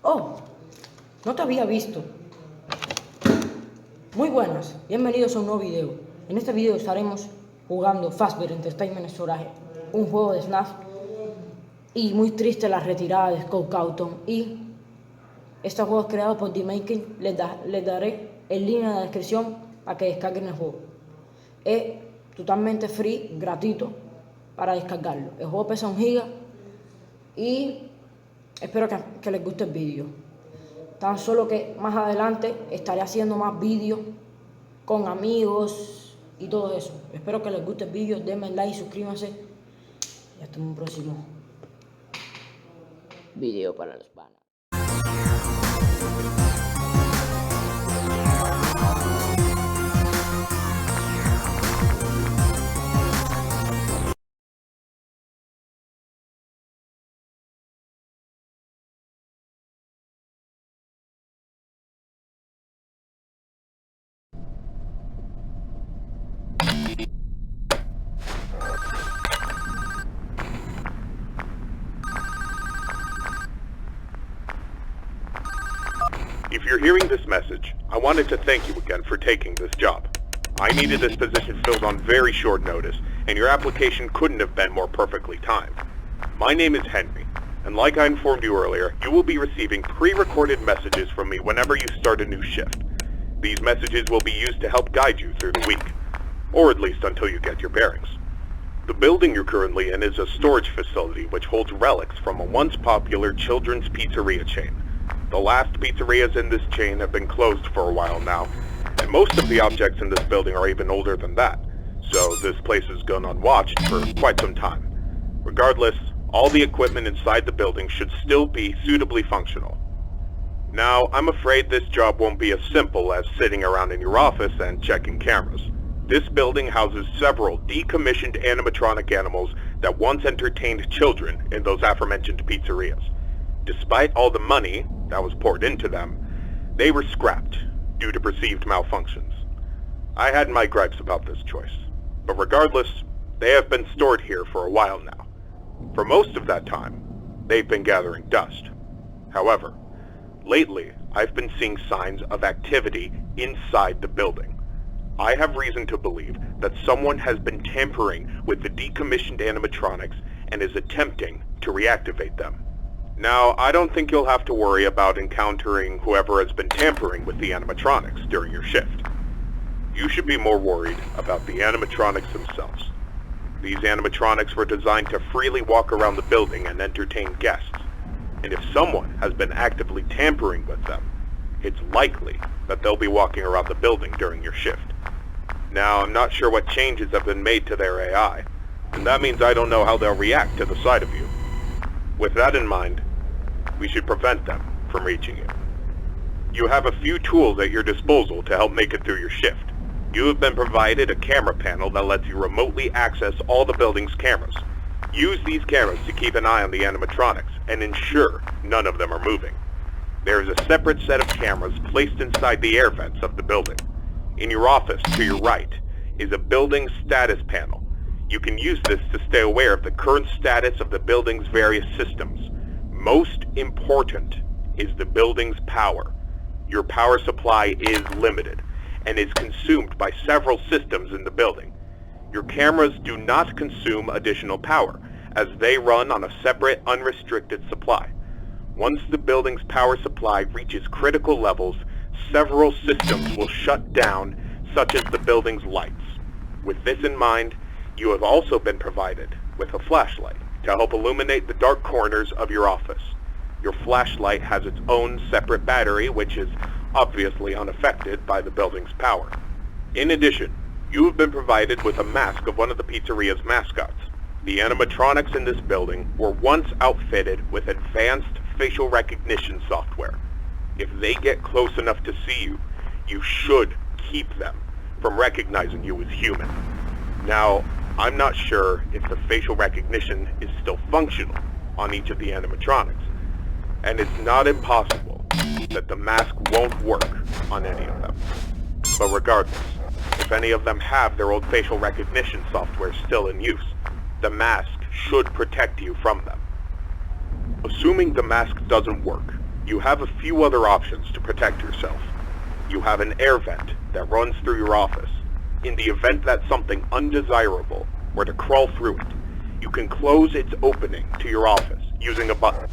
Oh, no te había visto. Muy buenas, bienvenidos a un nuevo video. En este video estaremos jugando Fazbear Entertaimient un juego de SNAF. Y muy triste la retirada de Scott Cawthon. Y este juego es creado por Making. Les daré el link en la descripción para que descarguen el juego. Es totalmente free, gratuito para descargarlo. El juego pesa 1 GB y espero que les guste el vídeo. Tan solo que más adelante estaré haciendo más vídeos con amigos y todo eso. Espero que les guste el vídeo, denme like, suscríbanse y hasta un próximo video para los panas. If you're hearing this message, I wanted to thank you again for taking this job. I needed this position filled on very short notice, and your application couldn't have been more perfectly timed. My name is Henry, and like I informed you earlier, you will be receiving pre-recorded messages from me whenever you start a new shift. These messages will be used to help guide you through the week, or at least until you get your bearings. The building you're currently in is a storage facility which holds relics from a once popular children's pizzeria chain. The last pizzerias in this chain have been closed for a while now, and most of the objects in this building are even older than that, so this place has gone unwatched for quite some time. Regardless, all the equipment inside the building should still be suitably functional. Now, I'm afraid this job won't be as simple as sitting around in your office and checking cameras. This building houses several decommissioned animatronic animals that once entertained children in those aforementioned pizzerias. Despite all the money that was poured into them, they were scrapped due to perceived malfunctions. I had my gripes about this choice, but regardless, they have been stored here for a while now. For most of that time, they've been gathering dust. However, lately, I've been seeing signs of activity inside the building. I have reason to believe that someone has been tampering with the decommissioned animatronics and is attempting to reactivate them. Now, I don't think you'll have to worry about encountering whoever has been tampering with the animatronics during your shift. You should be more worried about the animatronics themselves. These animatronics were designed to freely walk around the building and entertain guests. And if someone has been actively tampering with them, it's likely that they'll be walking around the building during your shift. Now, I'm not sure what changes have been made to their AI, and that means I don't know how they'll react to the sight of you. With that in mind, we should prevent them from reaching you. You have a few tools at your disposal to help make it through your shift. You have been provided a camera panel that lets you remotely access all the building's cameras. Use these cameras to keep an eye on the animatronics and ensure none of them are moving. There is a separate set of cameras placed inside the air vents of the building. In your office to your right is a building status panel. You can use this to stay aware of the current status of the building's various systems. Most important is the building's power. Your power supply is limited and is consumed by several systems in the building. Your cameras do not consume additional power, as they run on a separate, unrestricted supply. Once the building's power supply reaches critical levels, several systems will shut down, such as the building's lights. With this in mind, you have also been provided with a flashlight to help illuminate the dark corners of your office. Your flashlight has its own separate battery, which is obviously unaffected by the building's power. In addition, you have been provided with a mask of one of the pizzeria's mascots. The animatronics in this building were once outfitted with advanced facial recognition software. If they get close enough to see you, you should keep them from recognizing you as human. Now, I'm not sure if the facial recognition is still functional on each of the animatronics, and it's not impossible that the mask won't work on any of them. But regardless, if any of them have their old facial recognition software still in use, the mask should protect you from them. Assuming the mask doesn't work, You have a few other options to protect yourself. You have an air vent that runs through your office. In the event that something undesirable were to crawl through it, you can close its opening to your office using a button.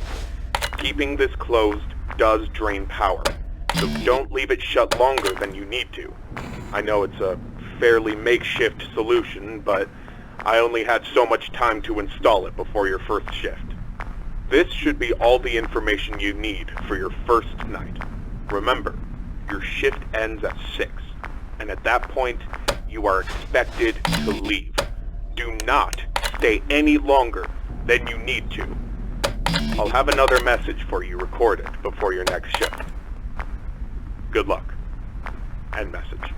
Keeping this closed does drain power, so don't leave it shut longer than you need to. I know it's a fairly makeshift solution, but I only had so much time to install it before your first shift. This should be all the information you need for your first night. Remember, your shift ends at 6, and at that point, you are expected to leave. Do not stay any longer than you need to. I'll have another message for you recorded before your next shift. Good luck. End message.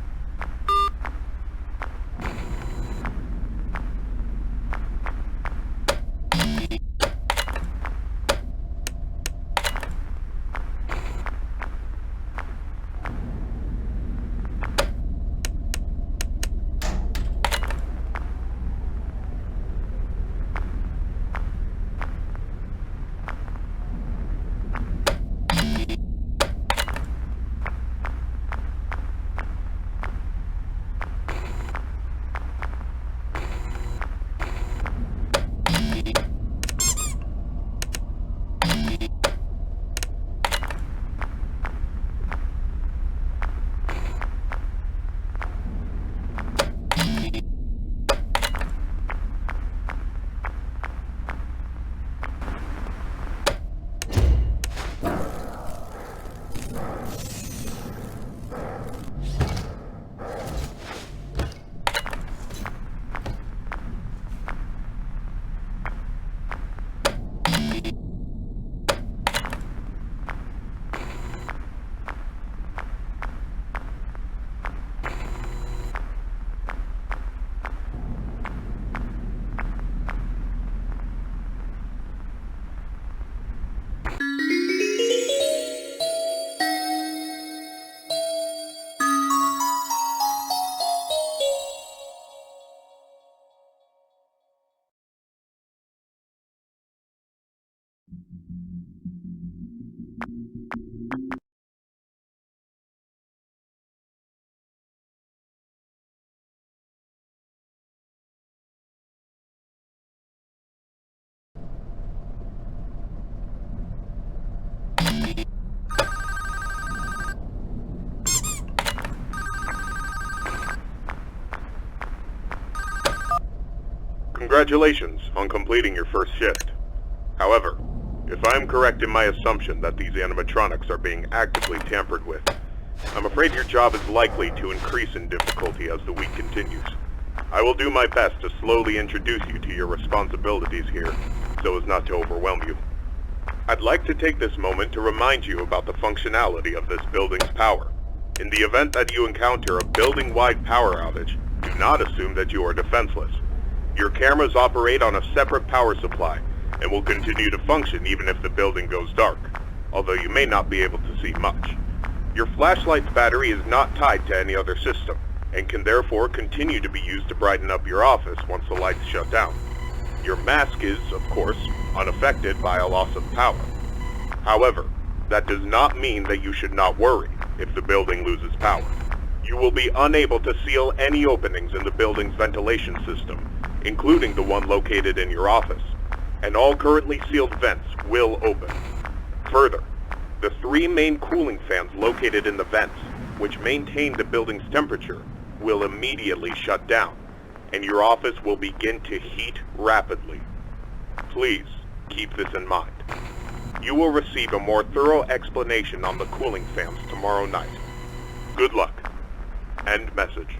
Congratulations on completing your first shift. However, if I am correct in my assumption that these animatronics are being actively tampered with, I'm afraid your job is likely to increase in difficulty as the week continues. I will do my best to slowly introduce you to your responsibilities here, so as not to overwhelm you. I'd like to take this moment to remind you about the functionality of this building's power. In the event that you encounter a building-wide power outage, do not assume that you are defenseless. Your cameras operate on a separate power supply and will continue to function even if the building goes dark, although you may not be able to see much. Your flashlight's battery is not tied to any other system, and can therefore continue to be used to brighten up your office once the lights shut down. Your mask is, of course, unaffected by a loss of power. However, that does not mean that you should not worry if the building loses power. You will be unable to seal any openings in the building's ventilation system, including the one located in your office, and all currently sealed vents will open. Further, the 3 main cooling fans located in the vents, which maintain the building's temperature, will immediately shut down, and your office will begin to heat rapidly. Please keep this in mind. You will receive a more thorough explanation on the cooling fans tomorrow night. Good luck. End message.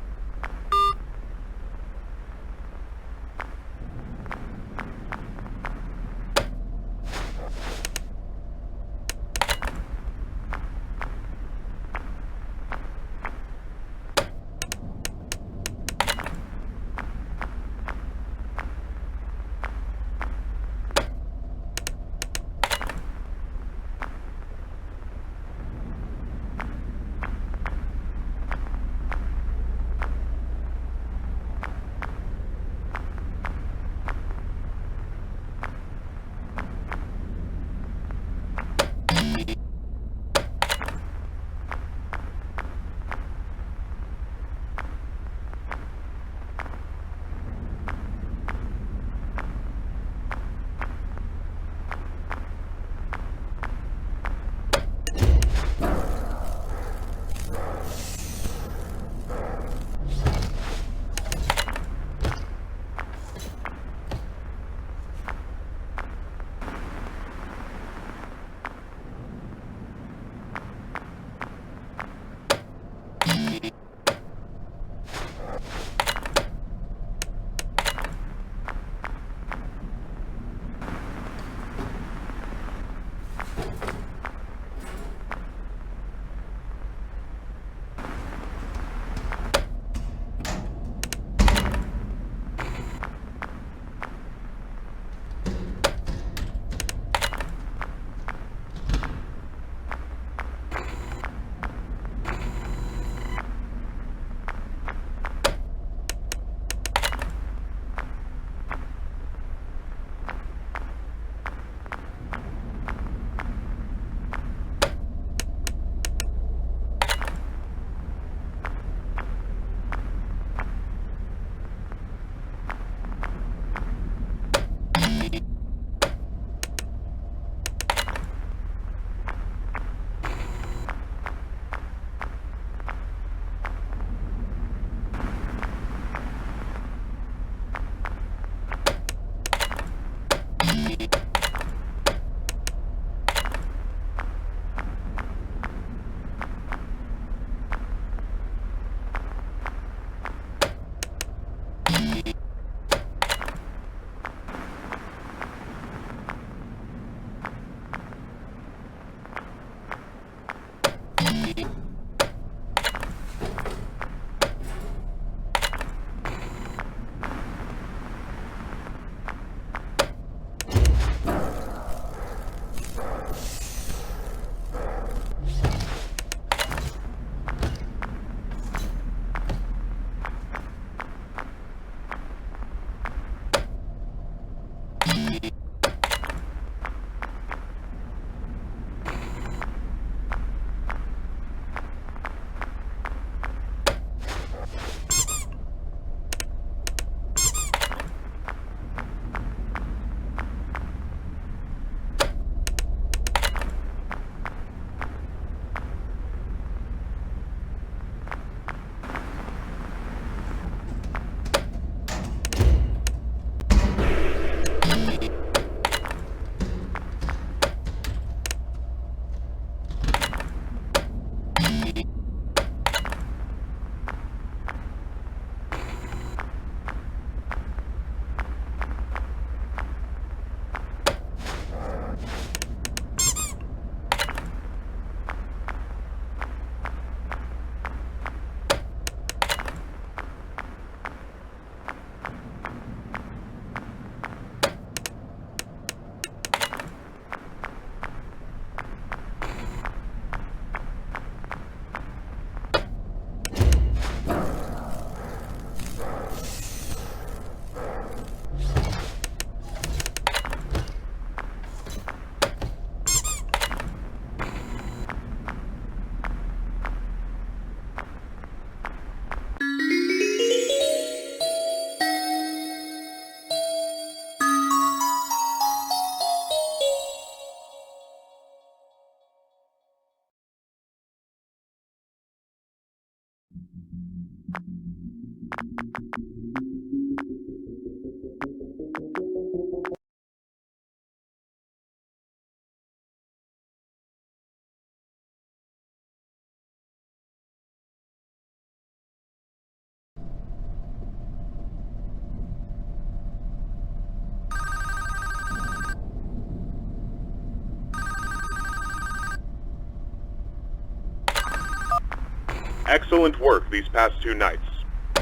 Excellent work these past 2 nights.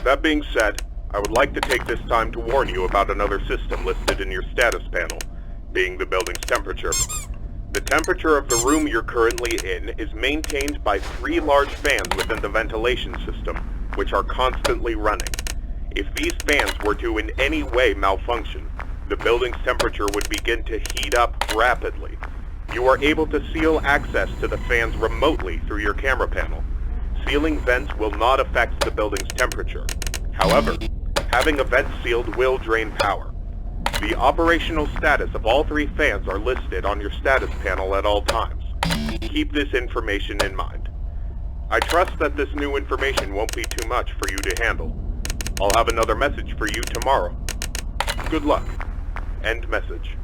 That being said, I would like to take this time to warn you about another system listed in your status panel, being the building's temperature. The temperature of the room you're currently in is maintained by 3 large fans within the ventilation system, which are constantly running. If these fans were to in any way malfunction, the building's temperature would begin to heat up rapidly. You are able to seal access to the fans remotely through your camera panel. Sealing vents will not affect the building's temperature. However, having a vent sealed will drain power. The operational status of all 3 fans are listed on your status panel at all times. Keep this information in mind. I trust that this new information won't be too much for you to handle. I'll have another message for you tomorrow. Good luck. End message.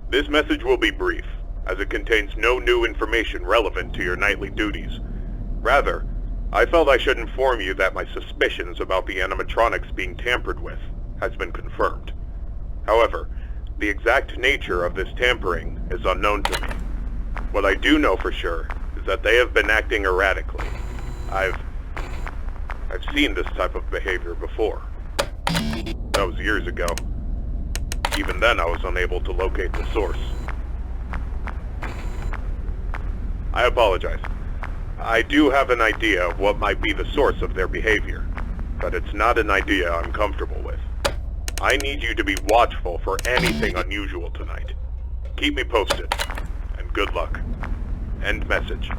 This message will be brief, as it contains no new information relevant to your nightly duties. Rather, I felt I should inform you that my suspicions about the animatronics being tampered with has been confirmed. However, the exact nature of this tampering is unknown to me. What I do know for sure is that they have been acting erratically. I've seen this type of behavior before. That was years ago. Even then, I was unable to locate the source. I apologize. I do have an idea of what might be the source of their behavior, but it's not an idea I'm comfortable with. I need you to be watchful for anything unusual tonight. Keep me posted, and good luck. End message.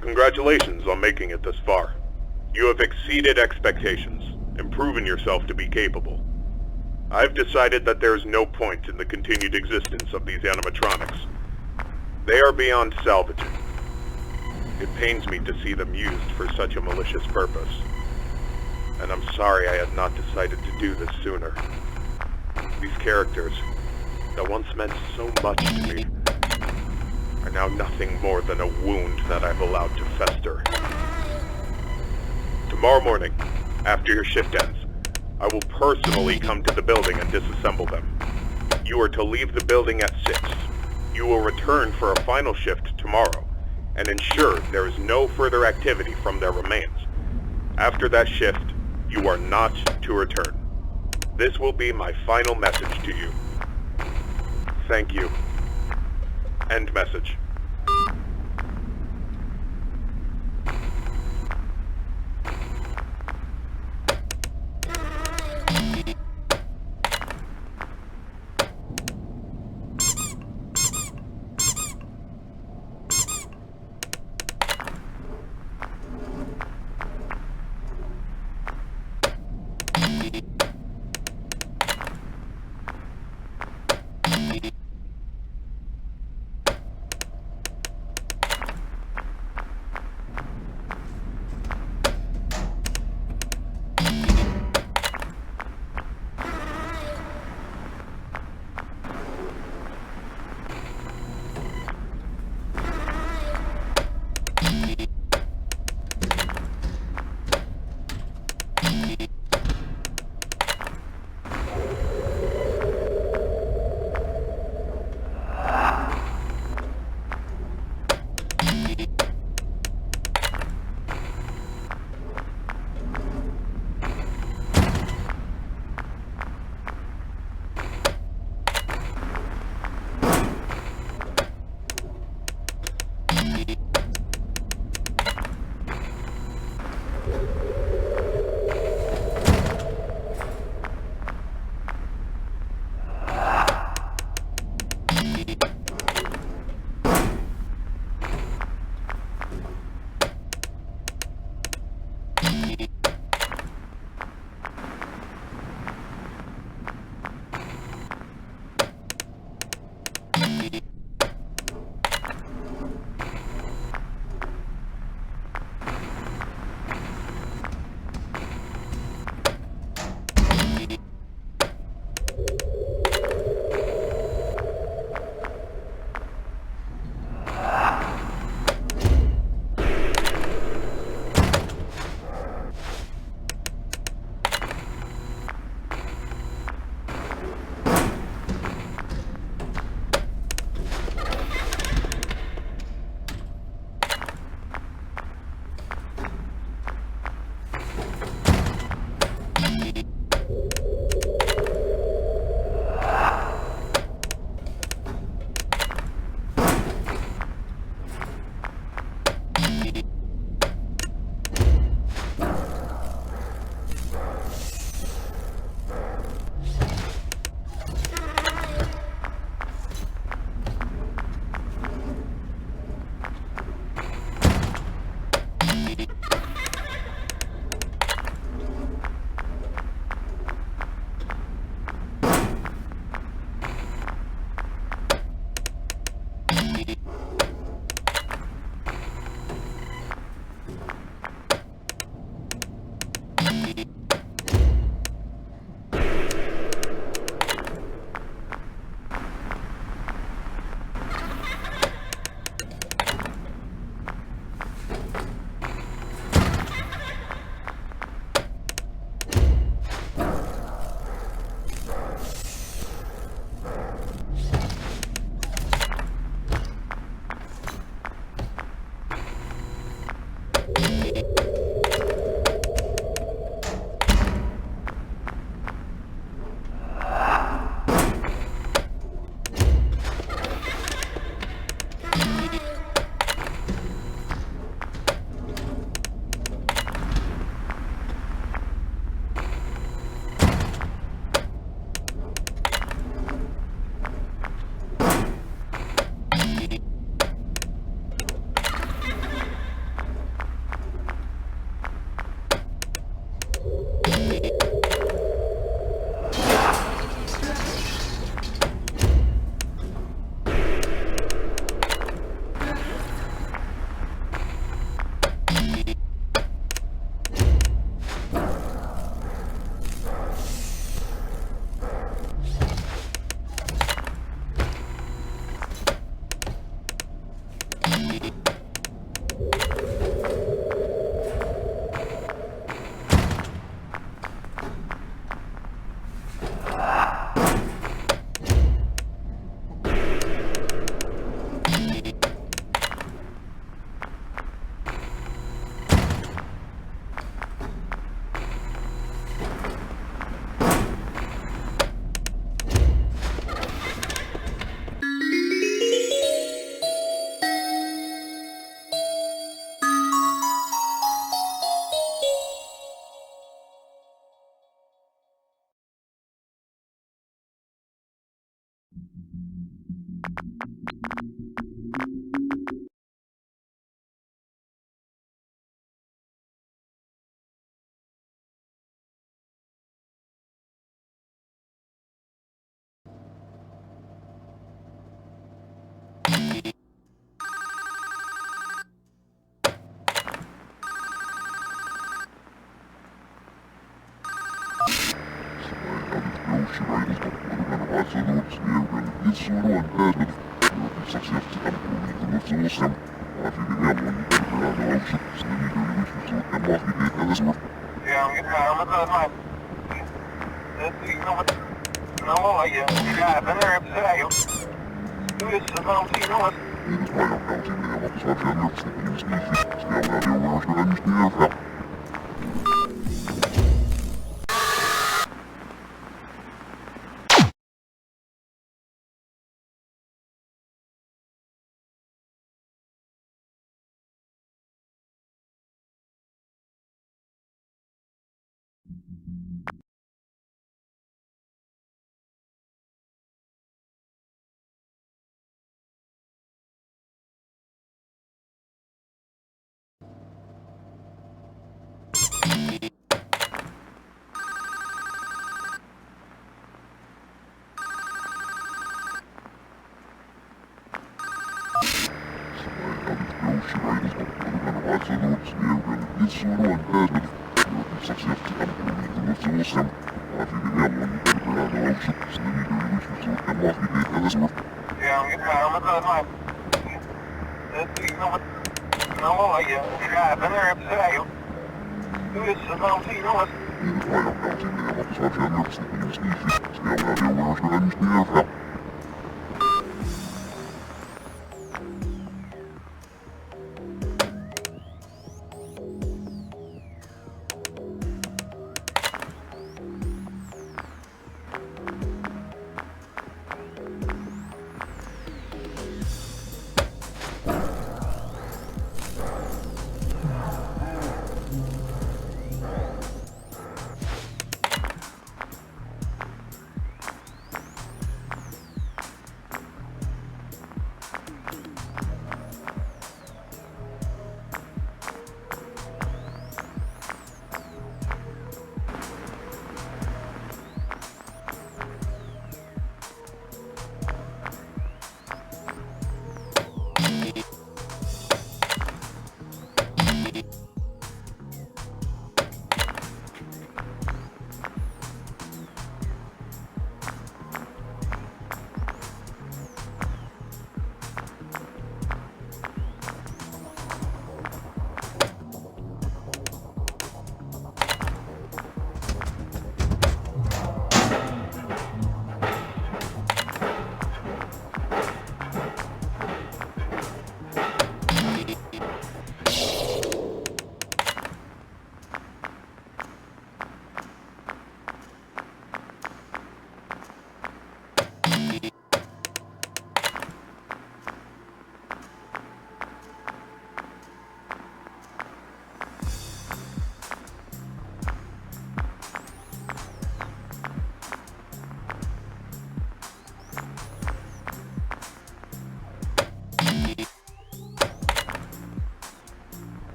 Congratulations on making it this far. You have exceeded expectations and proven yourself to be capable. I've decided that there is no point in the continued existence of these animatronics. They are beyond salvaging. It pains me to see them used for such a malicious purpose. And I'm sorry I had not decided to do this sooner. These characters, that once meant so much to me, are now nothing more than a wound that I've allowed to fester. Tomorrow morning, after your shift ends, I will personally come to the building and disassemble them. You are to leave the building at 6. You will return for a final shift tomorrow, and ensure there is no further activity from their remains. After that shift, you are not to return. This will be my final message to you. Thank you. End message.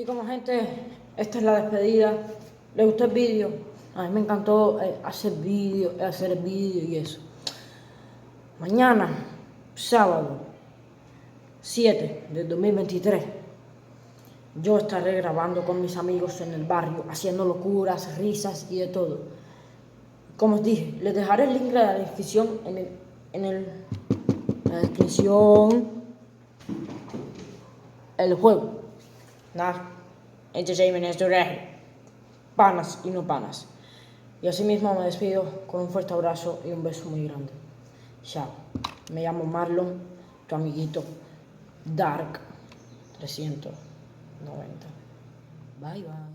Y como gente, esta es la despedida. ¿Les gustó el vídeo? A mí me encantó hacer el vídeo y eso. Mañana, sábado 7 del 2023, yo estaré grabando con mis amigos en el barrio, haciendo locuras, risas y de todo. Como os dije, les dejaré el link de la descripción la descripción, el juego. Nada, Entertaimient panas y no panas. Y así mismo me despido con un fuerte abrazo y un beso muy grande. Chao. Me llamo Marlon, tu amiguito Dark 390. Bye bye.